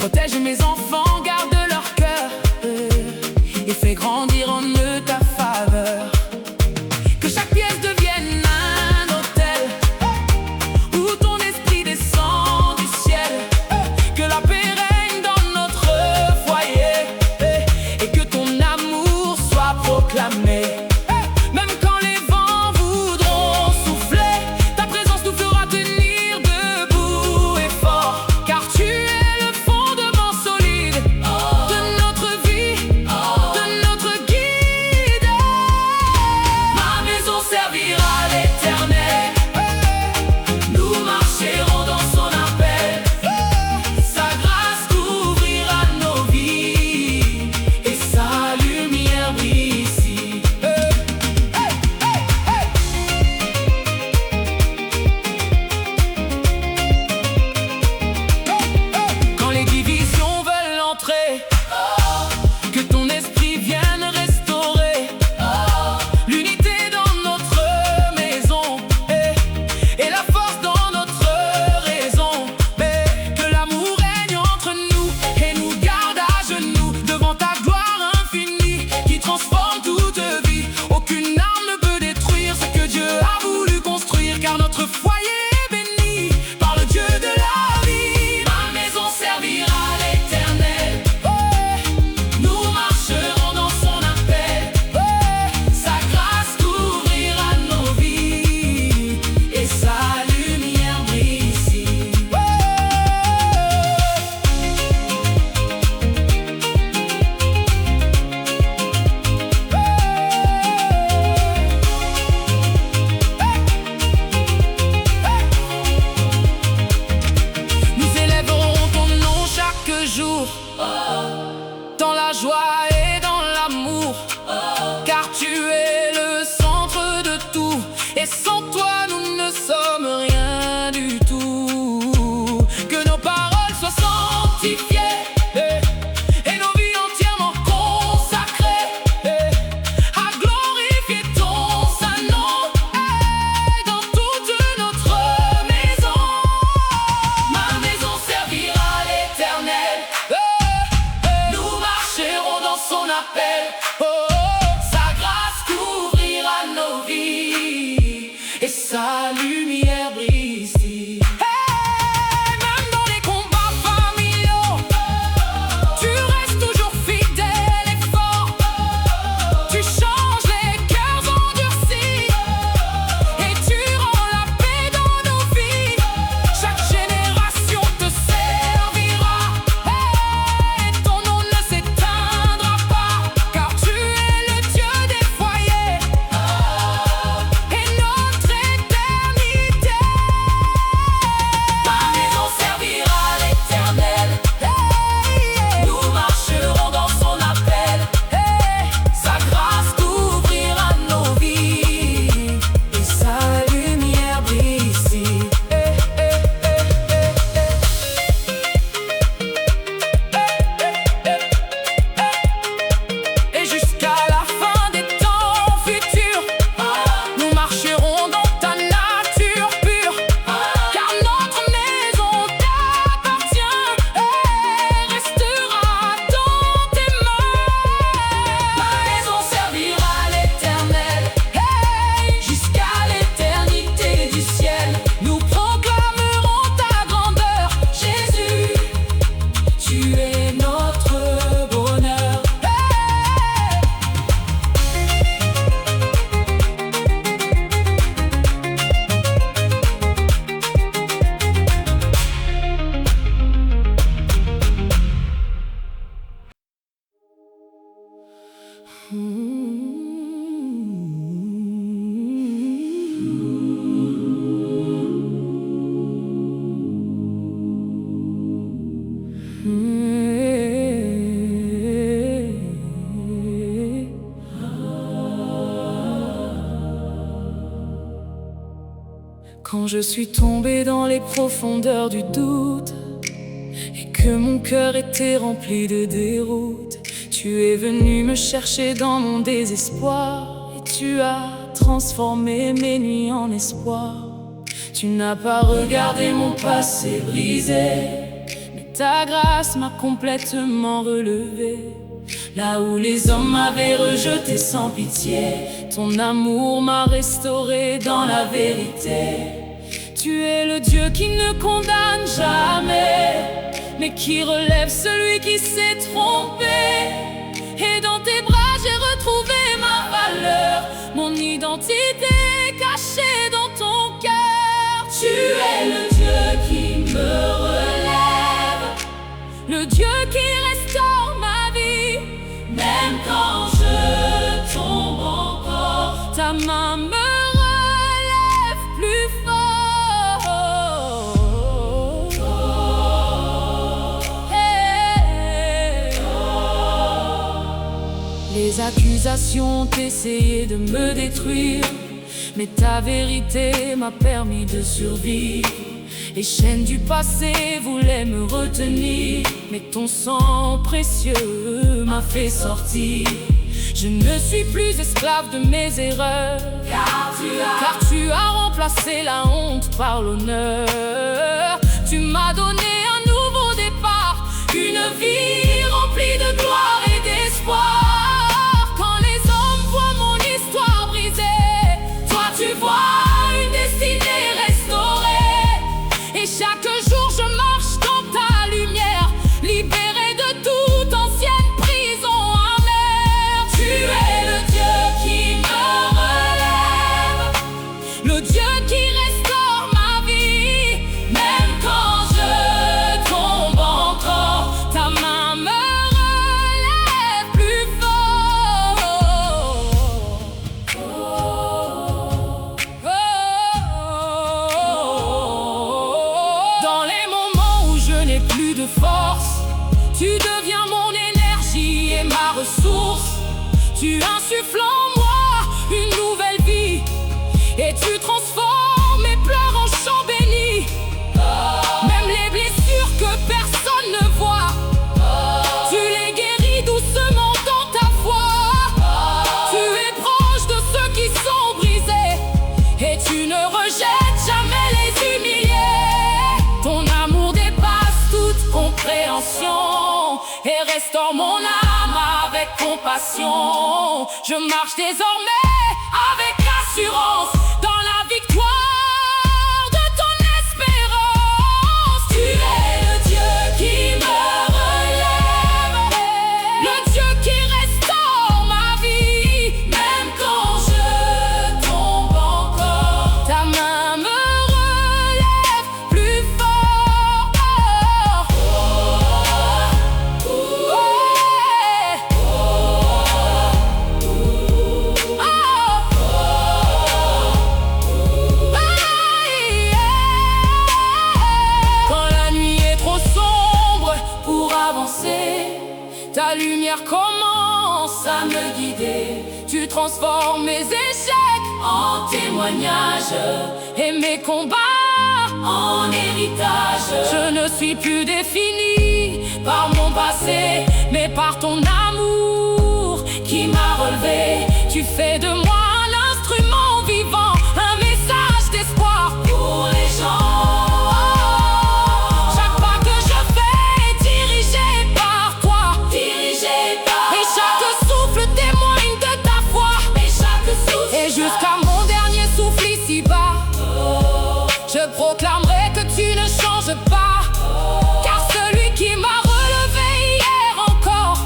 Protège mes enfants, garde leur cœur et fais grandir en eux ta faveur. Que chaque pièce devienne un hôtel où ton esprit descend du ciel. Que la paix règne dans notre foyer et que ton amour soit proclamé. Même quand les vents voudront souffler, ta présence nous fera tenir debout et fort. Car tu es le fondement solide de notre vie, de notre guide. Ma maison servira l'Éternel, nous marcherons dans son appel. Sa grâce couvrira nos vies et sa lumière brille ici. Quand les divisions veulent entrer, que ton esprit vienne restaurer l'unité dans notre maison et la force dans notre raison. Que l'amour règne entre nous et nous garde à genoux devant ta gloire infinie qui transforme toute vie. Aucune arme ne peut détruire ce que Dieu a voulu construire, car notre foyer est béni par le Dieu de la vie. Ma maison servira l'Éternel, nous marcherons dans son appel. Sa grâce couvrira nos vies et sa lumière brille ici. Nous élèverons ton nom chaque jour, dans la joie et dans l'amour, car tu es le centre de tout, et sans toi nous ne sommes rien du tout. Que nos paroles soient sanctifiées et nos vies entièrement consacrées à glorifier ton saint nom dans toute notre maison. Ma maison servira l'Éternel, nous marcherons dans son appel. Sa grâce couvrira nos vies et sa lumière brille ici. Même dans les combats familiaux, tu restes toujours fidèle et fort. Tu changes les cœurs endurcis et tu rends la paix dans nos vies. Chaque génération te servira et ton nom ne s'éteindra pas, car tu es le Dieu des foyers et notre éternité. Ma maison servira l'Éternel, nous marcherons dans son appel. Sa grâce couvrira nos vies et sa lumière brille ici. Et jusqu'à la fin des temps futurs, nous marcherons dans ta nature pure, car notre maison t'appartient et restera dans tes mains. Ma maison servira l'Éternel, jusqu'à l'éternité du ciel. Nous proclamerons ta grandeur, Jésus, tu es notre bonheur. Quand je suis tombée dans les profondeurs du doute et que mon cœur était rempli de déroute, tu es venu me chercher dans mon désespoir et tu as transformé mes nuits en espoir. Tu n'as pas regardé mon passé brisé, mais ta grâce m'a complètement relevé. Là où les hommes m'avaient rejeté sans pitié, ton amour m'a restauré dans la vérité. Tu es le Dieu qui ne condamne jamais, mais qui relève celui qui s'est trompé. Et dans tes bras j'ai retrouvé ma valeur, mon identité cachée dans ton cœur. Tu es le Dieu qui me relève, le Dieu qui restaure ma vie. Même quand je tombe encore, ta main me relève plus fort. Les accusations ont essayé de me détruire, mais ta vérité m'a permis de survivre. Les chaînes du passé voulaient me retenir, mais ton sang précieux m'a fait sortir. Je ne suis plus esclave de mes erreurs, car tu as remplacé la honte par l'honneur. Tu m'as donné un nouveau départ, une vie remplie de gloire et d'espoir. Quand les hommes voient mon histoire brisée, toi tu vois une destinée restaurée. Et chaque jour je marche dans ta lumière, libéré de toute ancienne prison amère. Tu es le Dieu qui me relève, le Dieu qui restaure ma vie. Même quand je tombe encore, ta main me relève plus fort. Dans les moments où je n'ai plus de force, tu deviens mon énergie et ma ressource. Tu insuffles en moi une nouvelle vie, et tu transformes mes pleurs en chants bénis. Même les blessures que personne ne voit, tu les guéris doucement dans ta foi. Tu es proche de ceux qui sont brisés, et tu ne rejettes jamais les humiliés. Ton amour dépasse toute compréhension et restaure mon âme avec compassion. Je marche désormais avec assurance dans la victoire de ton espérance. Tu es le Dieu qui me relève, le Dieu qui restaure ma vie. Même quand je tombe encore, ta main me relève plus fort. Quand la nuit est trop sombre pour avancer, ta lumière commence à me guider. Tu transformes mes échecs en témoignages et mes combats en héritage. Je ne suis plus défini par mon passé, mais par ton amour qui m'a relevé. Tu fais de moi un instrument vivant, un message d'espoir pour les gens. Chaque pas que je fais est dirigé par toi, et chaque souffle témoigne de ta foi. Et jusqu'à mon dernier souffle ici-bas, je proclamerai que tu ne changes pas, car celui qui m'a relevé hier encore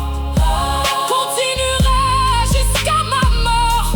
continuera jusqu'à ma mort.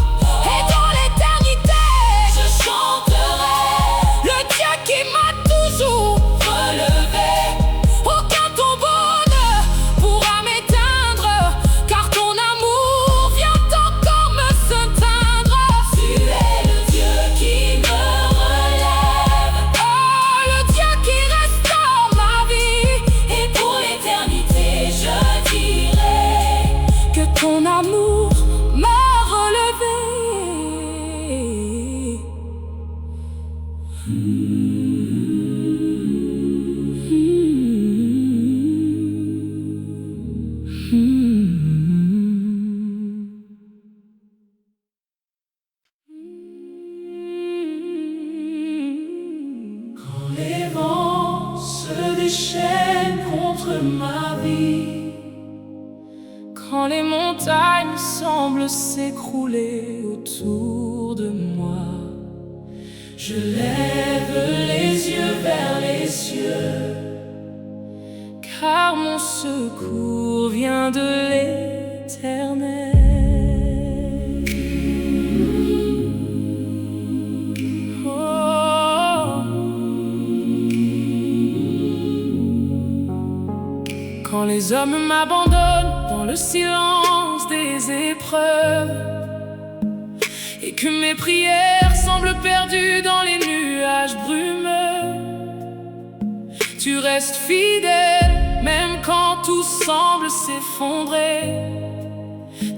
ma vie. Quand les montagnes semblent s'écrouler autour de moi, je lève les yeux vers les cieux, car mon secours vient de l'Éternel. Quand les hommes m'abandonnent dans le silence des épreuves, et que mes prières semblent perdues dans les nuages brumeux, tu restes fidèle, même quand tout semble s'effondrer.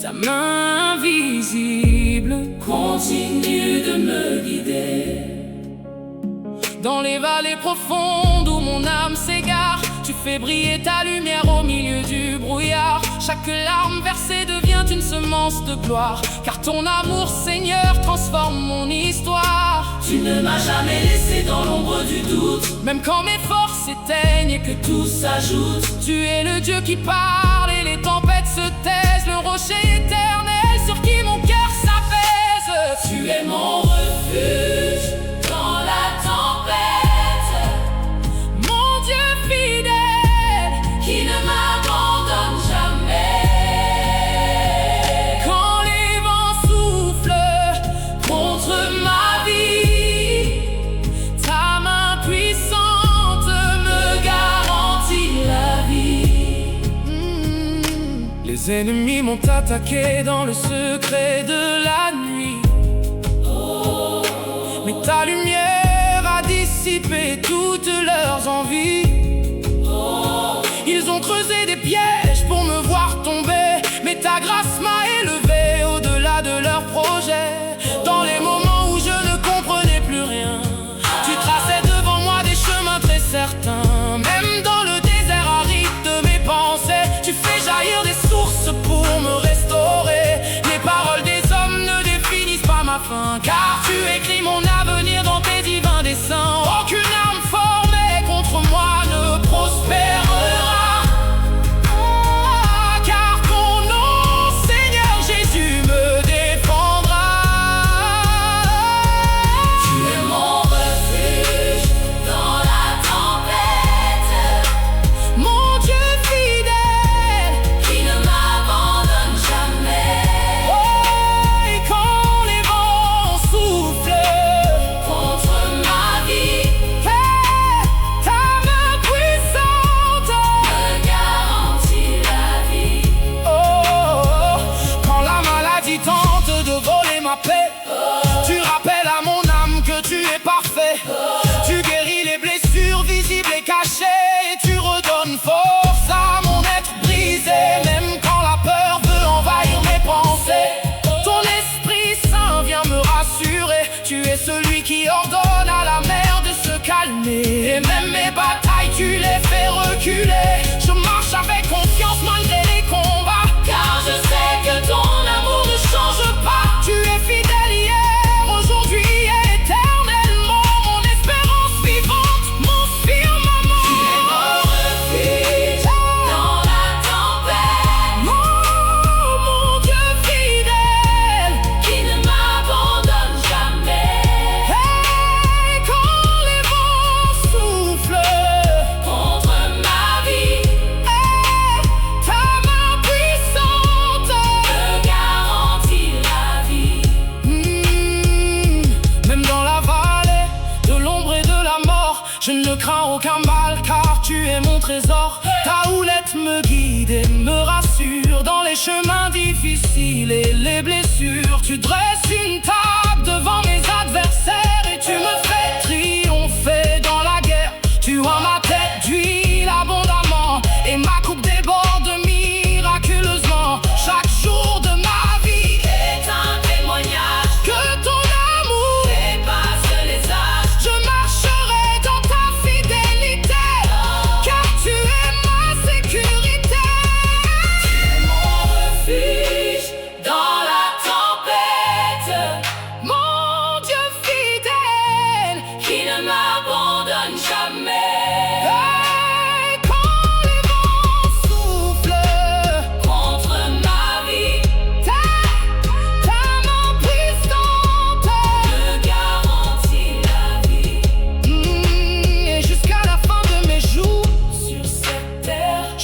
Ta main invisible continue de me guider. Dans les vallées profondes où mon âme s'égare, tu fais briller ta lumière au milieu du brouillard. Chaque larme versée devient une semence de gloire, car ton amour, Seigneur, transforme mon histoire. Tu ne m'as jamais laissé dans l'ombre du doute, même quand mes forces s'éteignent et que tout s'ajoute. Tu es le Dieu qui parle et les tempêtes se taisent, le rocher éternel sur qui mon cœur s'apaise. Tu es mon refuge dans la tempête, mon Dieu fidèle qui ne m'abandonne jamais. Quand les vents soufflent contre ma vie, ta main puissante me garantit la vie. Les ennemis m'ont attaqué dans le secret de la nuit, mais ta lumière a dissipé toutes leurs envies. Ils ont creusé des pièges pour me voir tomber, mais ta grâce m'a élevé au-delà de leurs projets. Dans les moments où je ne comprenais plus rien, tu traçais devant moi des chemins très certains. Même dans le désert aride de mes pensées, tu fais jaillir des sources pour me restaurer. Les paroles des hommes ne définissent pas ma fin, car tu écris mon avenir dans tes divins desseins. Aucune arme formée contre moi ne prospérera.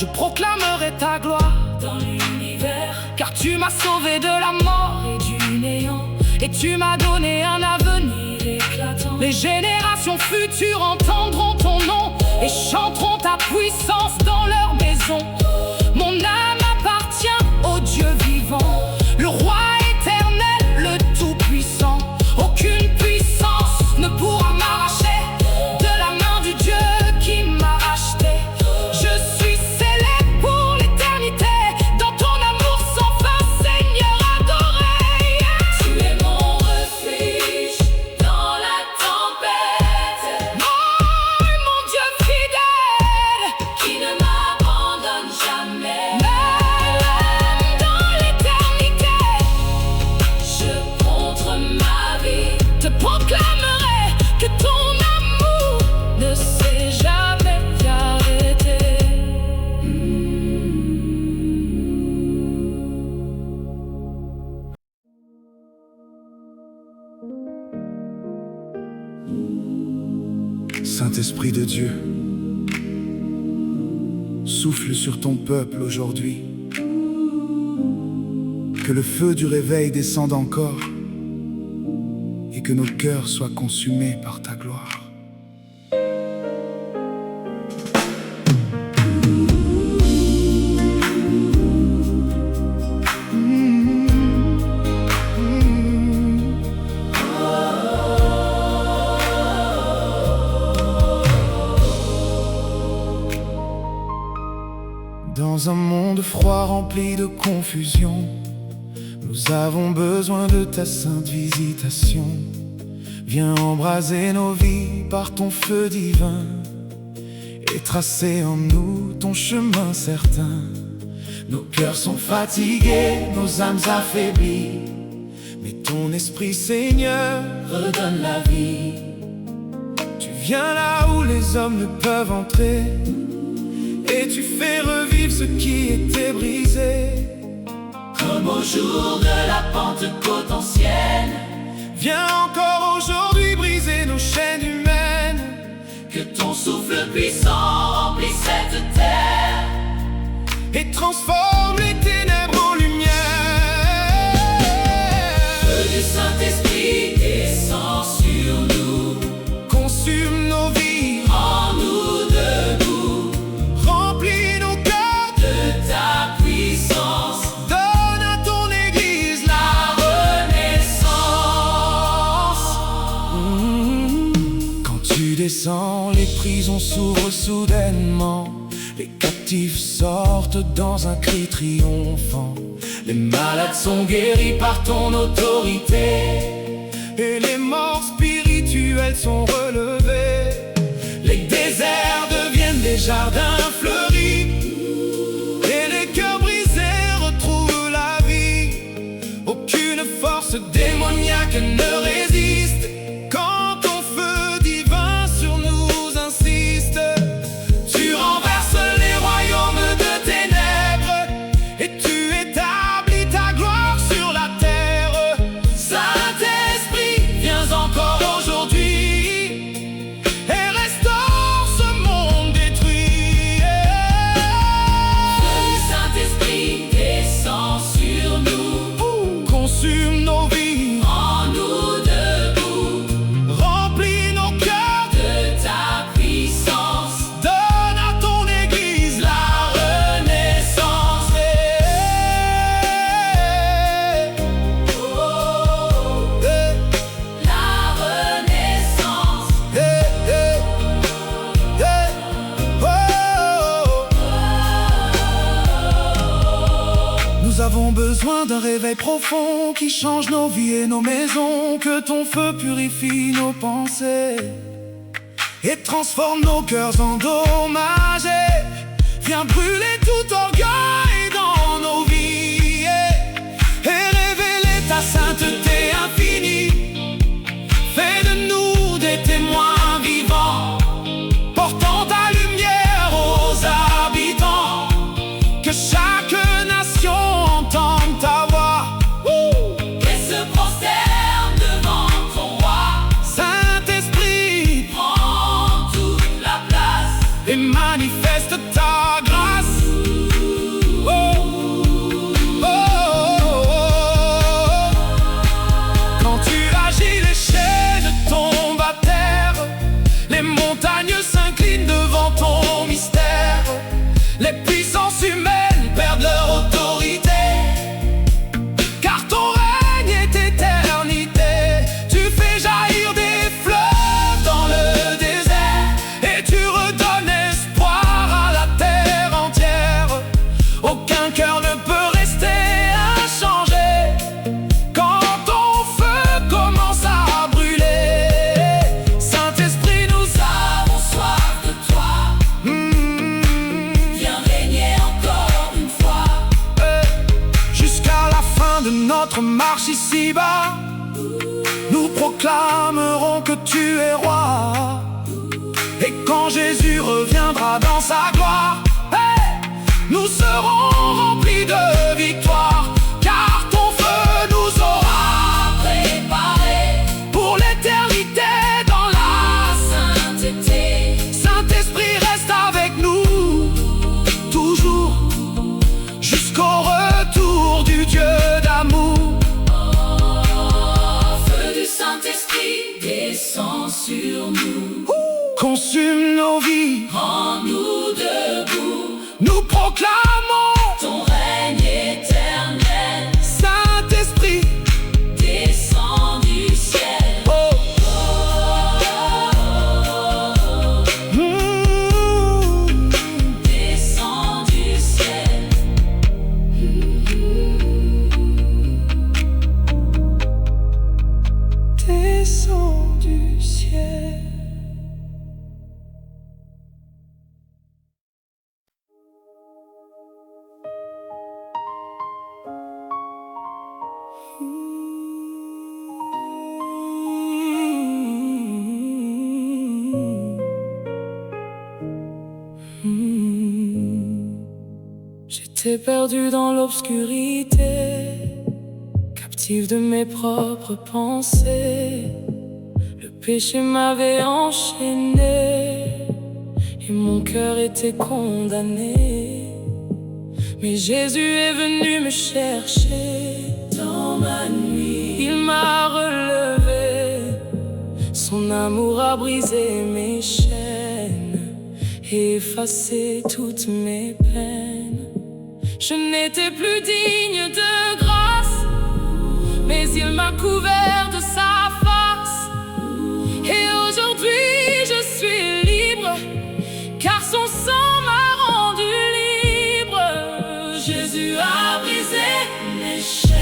je proclamerai ta gloire dans l'univers. Car tu m'as sauvé de la mort et du néant, et tu m'as donné un avenir éclatant. Les générations futures entendront ton nom et chanteront ta puissance dans leur maison. Mon âme appartient au Dieu vivant, le roi éternel, le tout-puissant. Aucune puissance ne pourra m'arracher de la main du Dieu qui m'a racheté. Je suis scellé pour l'éternité dans ton amour sans fin, Seigneur adoré. Tu es mon refuge dans la tempête, mon Dieu fidèle qui ne m'abandonne jamais. Même dans l'éternité, je contre ma vie te proclamerai que ton amour ne s'est jamais arrêté. Saint-Esprit de Dieu, souffle sur ton peuple aujourd'hui. Que le feu du réveil descende encore et que nos cœurs soient consumés par ta gloire. Dans un monde froid rempli de confusion, nous avons besoin de ta sainte visitation. Viens embraser nos vies par ton feu divin et tracer en nous ton chemin certain. Nos cœurs sont fatigués, nos âmes affaiblies, mais ton esprit, Seigneur, redonne la vie. Tu viens là où les hommes ne peuvent entrer et tu fais revivre ce qui était brisé. Comme au jour de la Pentecôte ancienne, viens encore aujourd'hui briser nos chaînes humaines. Que ton souffle puissant remplisse cette terre et transforme les ténèbres en lumière. Feu du Saint-Esprit descend sur nous, consume nos vies, rends-nous debout, remplis nos cœurs de ta puissance. Donne à ton Église la renaissance. Quand tu descends, les prisons s'ouvrent soudainement, les captifs sortent dans un cri triomphant. Les malades sont guéris par ton autorité et les morts spirituels sont relevés. Les déserts deviennent des jardins fleuris et les cœurs brisés retrouvent la vie. Aucune force démoniaque ne résiste quand ton feu divin sur nous insiste. Tu renverses les royaumes de ténèbres et tu établis ta gloire sur la terre. Saint-Esprit, viens encore aujourd'hui et restaure ce monde détruit. Feu du Saint-Esprit descend sur nous, consume nos vies, rends-nous debout, remplis nos cœurs de ta puissance. Donne à ton Église la renaissance. La renaissance. Nous avons besoin d'un réveil profond qui change nos vies et nos maisons. Que ton feu purifie nos pensées et transforme nos cœurs endommagés. Viens brûler tout orgueil dans nos vies et révéler ta sainteté infinie. Fais de nous des témoins vivants, portant ta lumière aux habitants. Que chaque nation entende ta voix et se prosterne devant ton roi. Saint-Esprit, prends toute la place et manifeste ta grâce. Les puissances humaines perdent leur autorité, car ton règne est éternité. Tu fais jaillir des fleuves dans le désert, et tu redonnes espoir à la terre entière. Aucun cœur ne peut rester inchangé quand ton feu commence à brûler. Saint-Esprit, nous avons soif de toi. Viens régner encore une fois. Jusqu'à la fin de notre marche ici-bas, nous proclamerons que tu es roi. Et quand Jésus reviendra dans sa gloire, nous serons remplis de victoire, car ton feu nous aura préparés pour l'éternité dans la sainteté. Saint-Esprit, reste avec nous, toujours, jusqu'au retour du Dieu d'amour. Feu du Saint-Esprit, descend sur nous. Consume nos vies, Rends-nous debout. nous proclamons Ton règne éternel Saint-Esprit. descend du ciel. Descend du ciel. Descend du ciel. J'étais perdu dans l'obscurité, captif de mes propres pensées. Le péché m'avait enchaîné et mon cœur était condamné. Mais Jésus est venu me chercher dans ma nuit. Il m'a relevé, son amour a brisé mes chaînes et effacé toutes mes peines. Je n'étais plus digne de grâce, mais il m'a couvert de sa face. Et aujourd'hui je suis libre, car son sang m'a rendu libre. Jésus a brisé mes chaînes.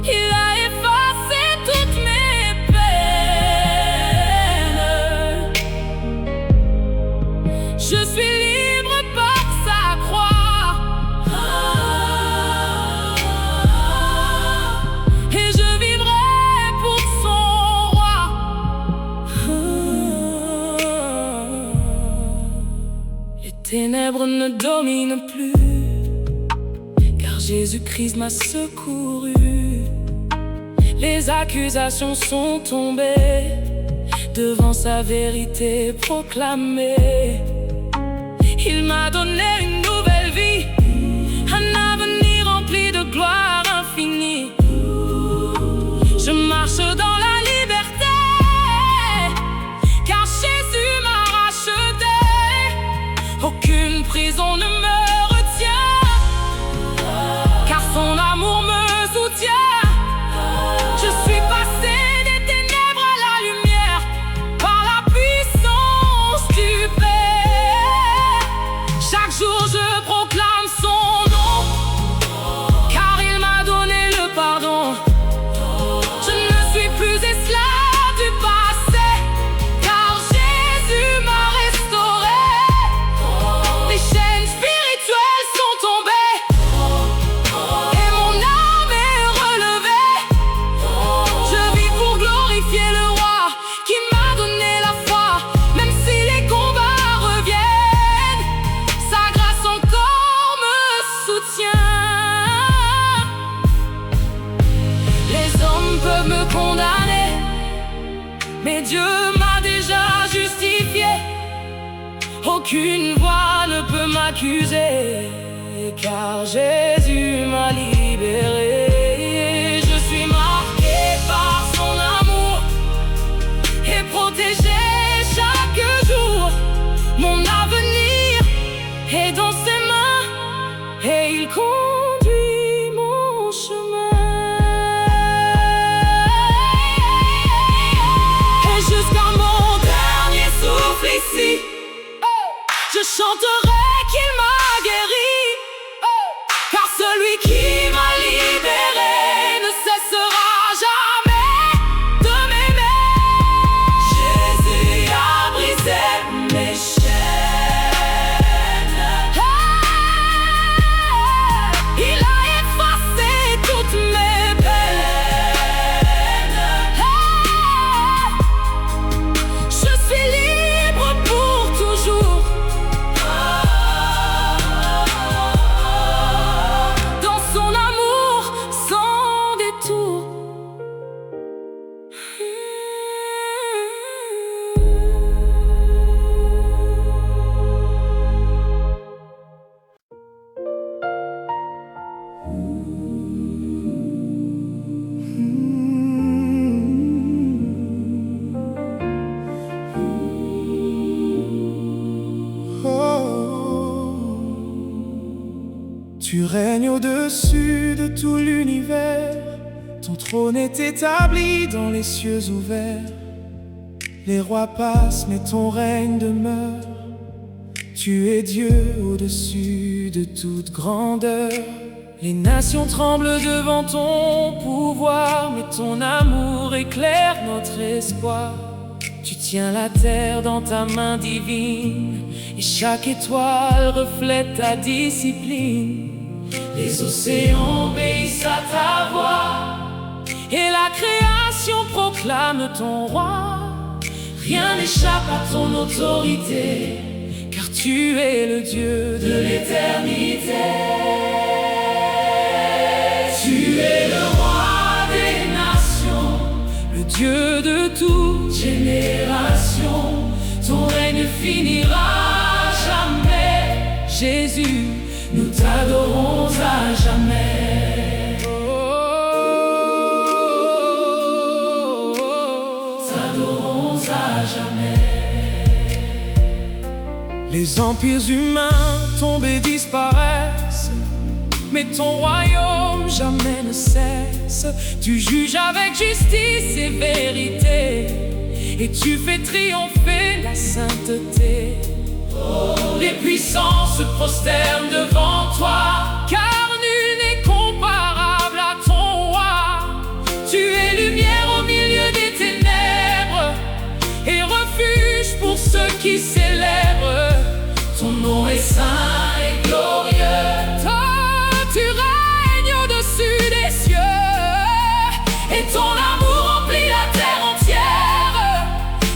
Il a effacé toutes mes peines. Je suis libre par sa croix. Et je vivrai pour son roi. Les ténèbres ne dominent plus, car Jésus-Christ m'a secouru. Les accusations sont tombées devant sa vérité proclamée. Il m'a donné une nouvelle vie, un avenir rempli de gloire infinie. Je marche dans la liberté, car Jésus m'a racheté. Aucune prison ne me retient, car son amour me soutient. Je suis passé des ténèbres à la lumière par la puissance du Père. Chaque jour je proclame son nom, car il m'a donné le pardon. Je ne suis plus esclave du passé, car Jésus m'a restauré. Les chaînes spirituelles sont tombées et mon âme est relevée. Je vis pour glorifier le roi qui m'a donné la foi. Même si les combats reviennent, sa grâce encore me soutient. Les hommes peuvent me condamner, mais Dieu m'a déjà justifié. Aucune voix ne peut m'accuser, car Jésus m'a libéré. Je suis marqué par son amour et protégé chaque Mon avenir est dans ses mains et il conduit mon chemin. Et jusqu'à mon dernier souffle ici, je chanterai qu'il m'a guéri, car celui qui m'a libéré ne cessera jamais de m'aimer. Jésus a brisé mes chaînes, il a effacé toutes mes peines. Je suis libre pour toujours. Dans son amour sans détour. Tu règnes au-dessus de tout l'univers. Ton trône est établi dans les cieux ouverts. Les rois passent, mais ton règne demeure. Tu es Dieu au-dessus de toute grandeur. Les nations tremblent devant ton pouvoir, mais ton amour éclaire notre espoir. Tu tiens la terre dans ta main divine, et chaque étoile reflète ta discipline. Les océans obéissent à ta voix, et la création proclame ton roi. Rien n'échappe à ton autorité, car tu es le Dieu de l'éternité. Tu es le roi des nations, le Dieu de toute génération. Ton règne finira jamais. Jésus, nous t'adorons à jamais. T'adorons à jamais. Les empires humains tombent et disparaissent, mais ton royaume jamais ne cesse. Tu juges avec justice et vérité, et tu fais triompher la sainteté. Les puissants se prosternent devant toi, car nul n'est comparable à ton roi. Tu es lumière au milieu des ténèbres, et refuge pour ceux qui célèbrent. Ton nom est saint et glorieux. Toi, tu règnes au-dessus des cieux, et ton amour remplit la terre entière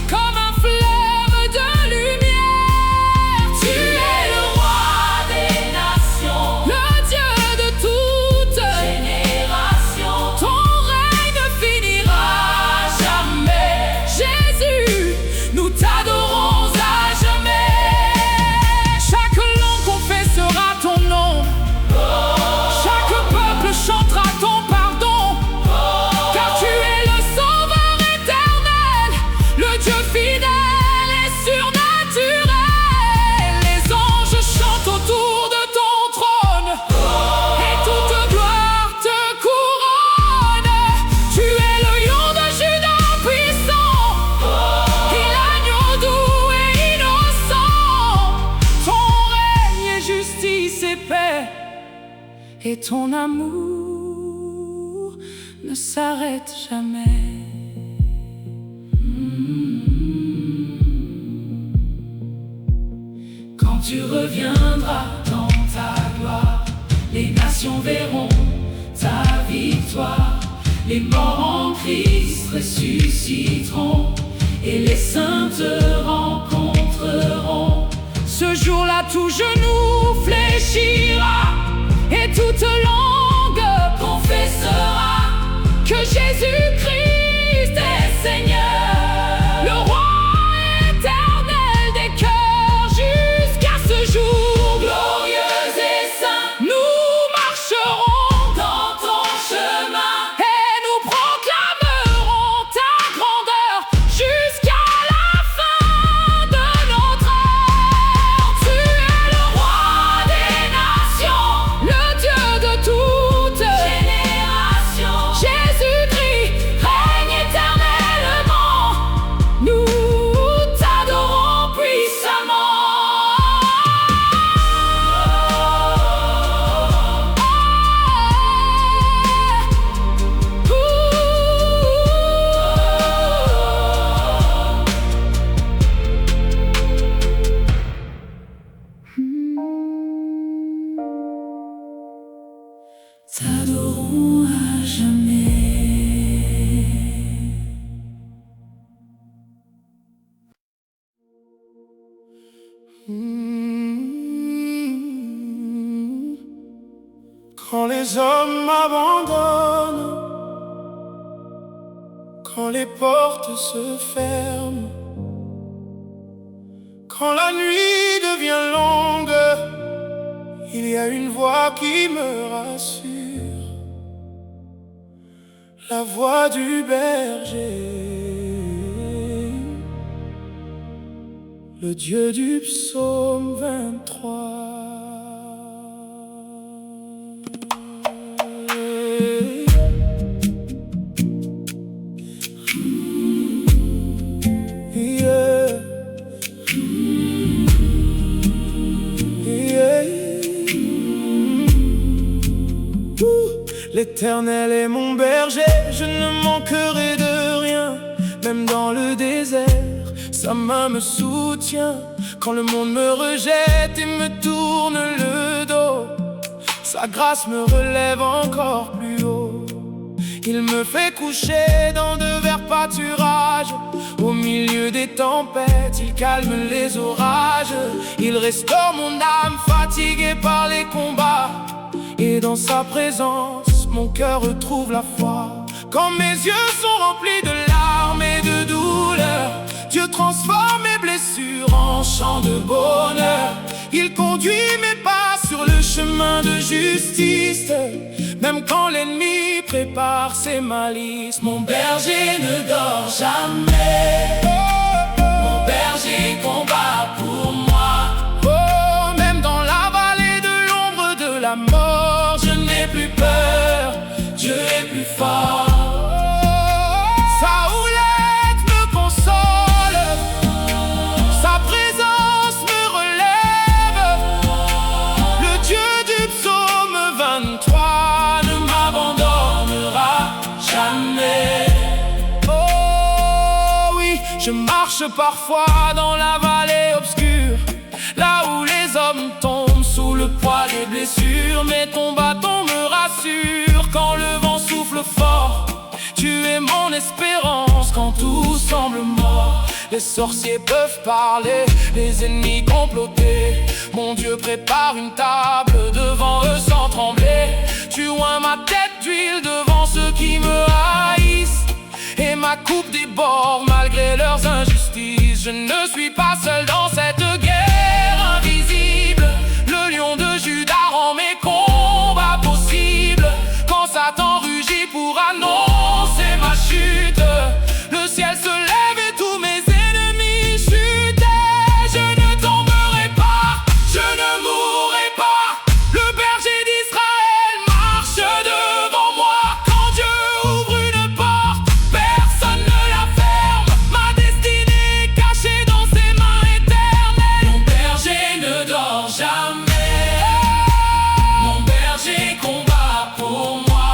comme un fleuve de lumière. Tu es le roi des nations, le Dieu de toute génération. Ton règne ne finira jamais. Jésus, nous t'adorons à jamais. Chaque langue confessera ton nom, chaque peuple chantera ton pardon, car tu es le sauveur éternel, le Dieu fidèle et surnaturel. Les anges chantent autour de ton trône, et toute gloire te couronne. Tu es le lion de Juda puissant, et l'agneau doux et innocent. Ton règne est justice et paix, et ton amour ne s'arrête jamais. Quand tu reviendras dans ta gloire, les nations verront ta victoire. Les morts en Christ ressusciteront, et les saints te rencontreront. Ce jour-là, tout genou fléchira, et toute langue confessera que Jésus-Christ est Seigneur, le roi éternel des cœurs. Jusqu'à ce jour glorieux et saint, nous marcherons dans ton chemin, et nous proclamerons ta grandeur jusqu'à la fin Quand les hommes m'abandonnent, quand les portes se ferment, quand la nuit devient longue, il y a une voix qui me rassure, la voix du berger, le Dieu du psaume 23. L'Éternel est mon berger, je ne manquerai de rien. Même dans le désert, sa main me soutient. Quand le monde me rejette et me tourne le dos, sa grâce me relève encore plus haut. Il me fait coucher dans de verts pâturages. Au milieu des tempêtes, il calme les orages. Il restaure mon âme fatiguée par les combats. Et dans sa présence, mon cœur retrouve la foi. Quand mes yeux sont remplis de larmes et de douleur, Dieu transforme mes blessures en chants de bonheur. Il conduit mes pas sur le chemin de justice, même quand l'ennemi prépare ses malices. Mon berger ne dort jamais, mon berger combat pour moi. Oh, même dans la vallée de l'ombre de la mort, je n'ai plus peur, Dieu est plus fort. Sa houlette me console, sa présence me relève. Le Dieu du psaume 23 ne m'abandonnera jamais. Oh oui, je marche parfois dans la vallée obscure, là où les hommes tombent sous le poids des blessures. Mais ton bâton me rassure quand le vent souffle fort. Tu es mon espérance quand tout semble mort. Les sorciers peuvent parler, les ennemis comploter. Mon Dieu prépare une table devant eux sans trembler. Tu oins ma tête d'huile devant ceux qui me haïssent, et ma coupe déborde malgré leurs injustices. Je ne suis pas seul dans cette guerre invisible. Le lion de Juda rend mes combats possibles. Quand Satan rugit pour annoncer ma chute, le ciel se lève et tous mes ennemis chutent. Je ne tomberai pas, je ne mourrai pas. Le berger d'Israël marche devant moi. Quand Dieu ouvre une porte, personne ne la ferme. Ma destinée est cachée dans ses mains éternelles. Mon berger ne dort jamais, mon berger combat pour moi.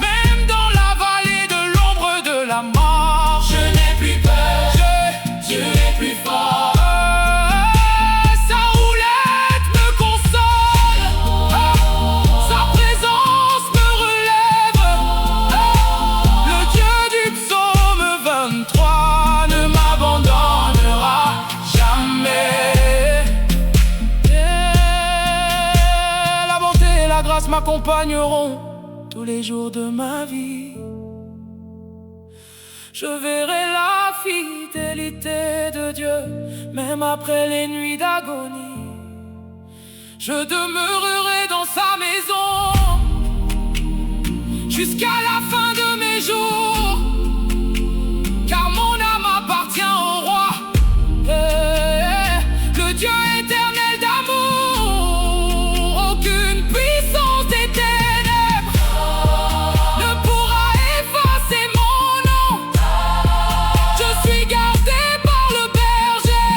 Même dans la vallée de l'ombre de la mort, je n'ai plus peur, Dieu est plus fort. Sa houlette me console, sa présence me relève. Le Dieu du psaume 23 ne m'abandonnera jamais. La bonté et la grâce m'accompagneront tous les jours de ma vie. Je verrai la fidélité de Dieu, même après les nuits d'agonie. Je demeurerai dans sa maison jusqu'à la fin de mes jours, car mon âme appartient au roi. Le Dieu éternel d'amour, aucune puissance des ténèbres ne pourra effacer mon nom. Je suis gardé par le berger,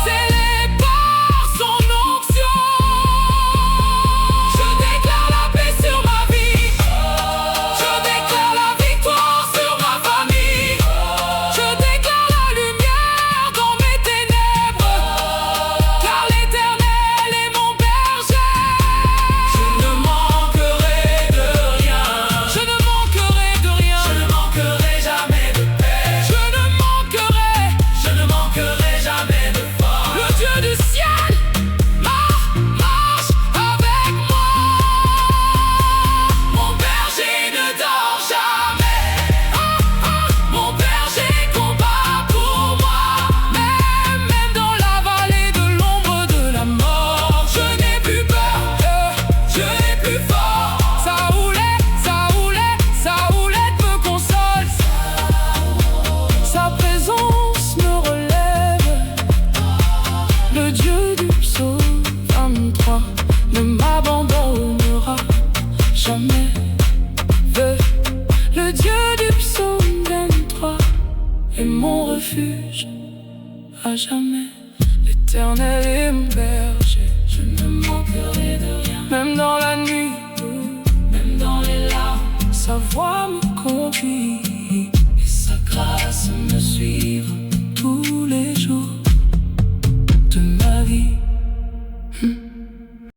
scellé par son onction. Je déclare la paix sur ma vie, je déclare la victoire sur ma famille. Je déclare la lumière dans mes ténèbres. L'Éternel est mon berger, je ne manquerai de rien. Même dans la nuit, même dans les larmes, sa voix me conduit et sa grâce me suivra tous les jours de ma vie.